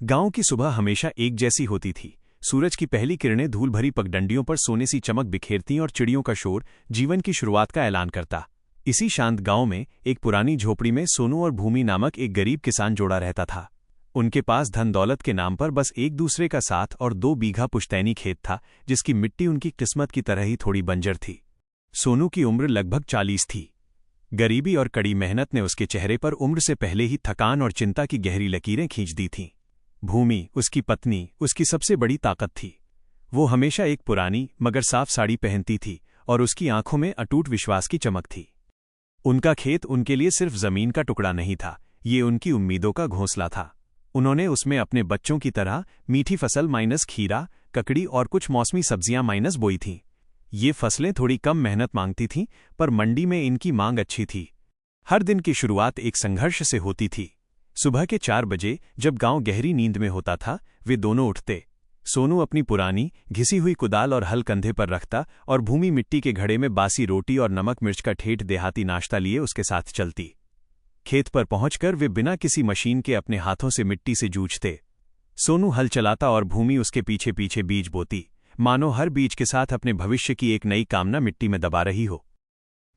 गांव की सुबह हमेशा एक जैसी होती थी। सूरज की पहली किरणें धूल भरी पगडंडियों पर सोने सी चमक बिखेरती और चिड़ियों का शोर जीवन की शुरुआत का ऐलान करता। इसी शांत गांव में एक पुरानी झोपड़ी में सोनू और भूमि नामक एक गरीब किसान जोड़ा रहता था। उनके पास धन दौलत के नाम पर बस एक दूसरे का साथ और 2 बीघा पुश्तैनी खेत था, जिसकी मिट्टी उनकी किस्मत की तरह ही थोड़ी बंजर थी। सोनू की उम्र लगभग 40 थी। गरीबी और कड़ी मेहनत ने उसके चेहरे पर उम्र से पहले ही थकान और चिंता की गहरी लकीरें खींच दी थीं। भूमि, उसकी पत्नी, उसकी सबसे बड़ी ताकत थी। वो हमेशा एक पुरानी मगर साफ साड़ी पहनती थी और उसकी आंखों में अटूट विश्वास की चमक थी। उनका खेत उनके लिए सिर्फ जमीन का टुकड़ा नहीं था, ये उनकी उम्मीदों का घोंसला था। उन्होंने उसमें अपने बच्चों की तरह मीठी फसल माइनस खीरा, ककड़ी और कुछ मौसमी सब्जियां माइनस बोई थीं। ये फसलें थोड़ी कम मेहनत मांगती थीं, पर मंडी में इनकी मांग अच्छी थी। हर दिन की शुरुआत एक संघर्ष से होती थी। सुबह के 4 बजे जब गांव गहरी नींद में होता था, वे दोनों उठते। सोनू अपनी पुरानी घिसी हुई कुदाल और हल कंधे पर रखता और भूमि मिट्टी के घड़े में बासी रोटी और नमक मिर्च का ठेठ देहाती नाश्ता लिए उसके साथ चलती। खेत पर पहुंचकर वे बिना किसी मशीन के अपने हाथों से मिट्टी से जूझते। सोनू हल चलाता और भूमि उसके पीछे पीछे बीज बोती, मानो हर बीज के साथ अपने भविष्य की एक नई कामना मिट्टी में दबा रही हो।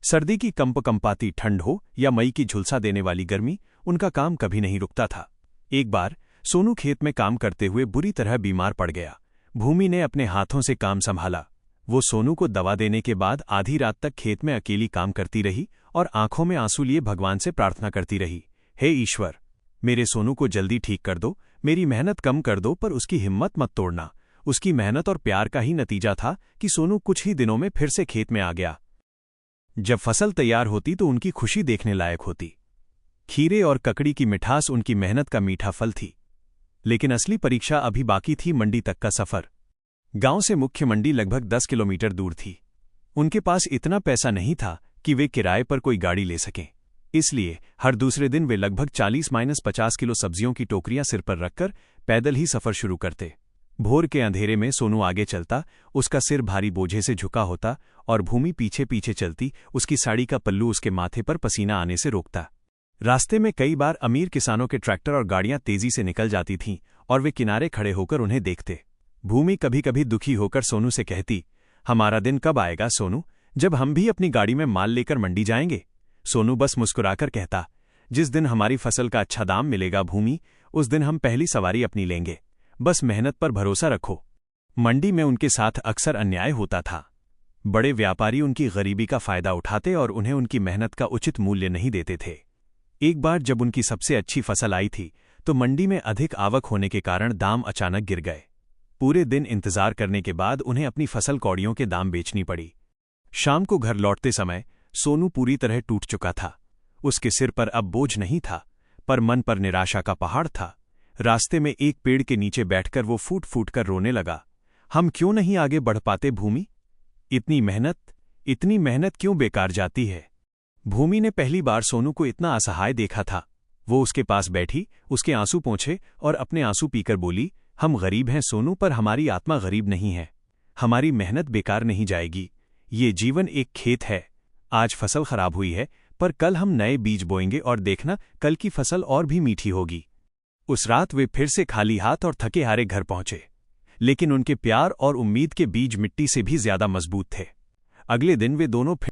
सर्दी की कंपकंपाती ठंड हो या मई की झुलसा देने वाली गर्मी, उनका काम कभी नहीं रुकता था। एक बार सोनू खेत में काम करते हुए बुरी तरह बीमार पड़ गया। भूमि ने अपने हाथों से काम संभाला। वो सोनू को दवा देने के बाद आधी रात तक खेत में अकेली काम करती रही और आंखों में आंसू लिए भगवान से प्रार्थना करती रही, हे ईश्वर, मेरे सोनू को जल्दी ठीक कर दो, मेरी मेहनत कम कर दो पर उसकी हिम्मत मत तोड़ना। उसकी मेहनत और प्यार का ही नतीजा था कि सोनू कुछ ही दिनों में फिर से खेत में आ गया। जब फसल तैयार होती तो उनकी खुशी देखने लायक होती। खीरे और ककड़ी की मिठास उनकी मेहनत का मीठा फल थी। लेकिन असली परीक्षा अभी बाकी थी, मंडी तक का सफर। गांव से मुख्य मंडी लगभग 10 किलोमीटर दूर थी। उनके पास इतना पैसा नहीं था कि वे किराए पर कोई गाड़ी ले सकें। इसलिए हर दूसरे दिन वे लगभग 40-50 किलो सब्जियों की टोकरियां सिर पर रखकर पैदल ही सफर शुरू करते। भोर के अंधेरे में सोनू आगे चलता, उसका सिर भारी बोझे से झुका होता और भूमि पीछे पीछे चलती, उसकी साड़ी का पल्लू उसके माथे पर पसीना आने से रोकता। रास्ते में कई बार अमीर किसानों के ट्रैक्टर और गाड़ियां तेजी से निकल जाती थीं और वे किनारे खड़े होकर उन्हें देखते। भूमि कभी कभी दुखी होकर सोनू से कहती, हमारा दिन कब आएगा सोनू, जब हम भी अपनी गाड़ी में माल लेकर मंडी जाएंगे। सोनू बस मुस्कुराकर कहता, जिस दिन हमारी फसल का अच्छा दाम मिलेगा भूमि, उस दिन हम पहली सवारी अपनी लेंगे। बस मेहनत पर भरोसा रखो। मंडी में उनके साथ अक्सर अन्याय होता था। बड़े व्यापारी उनकी गरीबी का फायदा उठाते और उन्हें उनकी मेहनत का उचित मूल्य नहीं देते थे। एक बार जब उनकी सबसे अच्छी फसल आई थी तो मंडी में अधिक आवक होने के कारण दाम अचानक गिर गए। पूरे दिन इंतजार करने के बाद उन्हें अपनी फसल कौड़ियों के दाम बेचनी पड़ी। शाम को घर लौटते समय सोनू पूरी तरह टूट चुका था। उसके सिर पर अब बोझ नहीं था, पर मन पर निराशा का पहाड़ था। रास्ते में एक पेड़ के नीचे बैठकर वो फूट फूट कर रोने लगा, हम क्यों नहीं आगे बढ़ पाते भूमि? इतनी मेहनत क्यों बेकार जाती है? भूमि ने पहली बार सोनू को इतना असहाय देखा था। वो उसके पास बैठी, उसके आंसू पोंछे और अपने आंसू पीकर बोली, हम गरीब हैं सोनू, पर हमारी आत्मा गरीब नहीं है। हमारी मेहनत बेकार नहीं जाएगी। ये जीवन एक खेत है। आज फसल खराब हुई है, पर कल हम नए बीज बोएंगे और देखना, कल की फसल और भी मीठी होगी। उस रात वे फिर से खाली हाथ और थके हारे घर पहुंचे, लेकिन उनके प्यार और उम्मीद के बीज मिट्टी से भी ज्यादा मजबूत थे। अगले दिन वे दोनों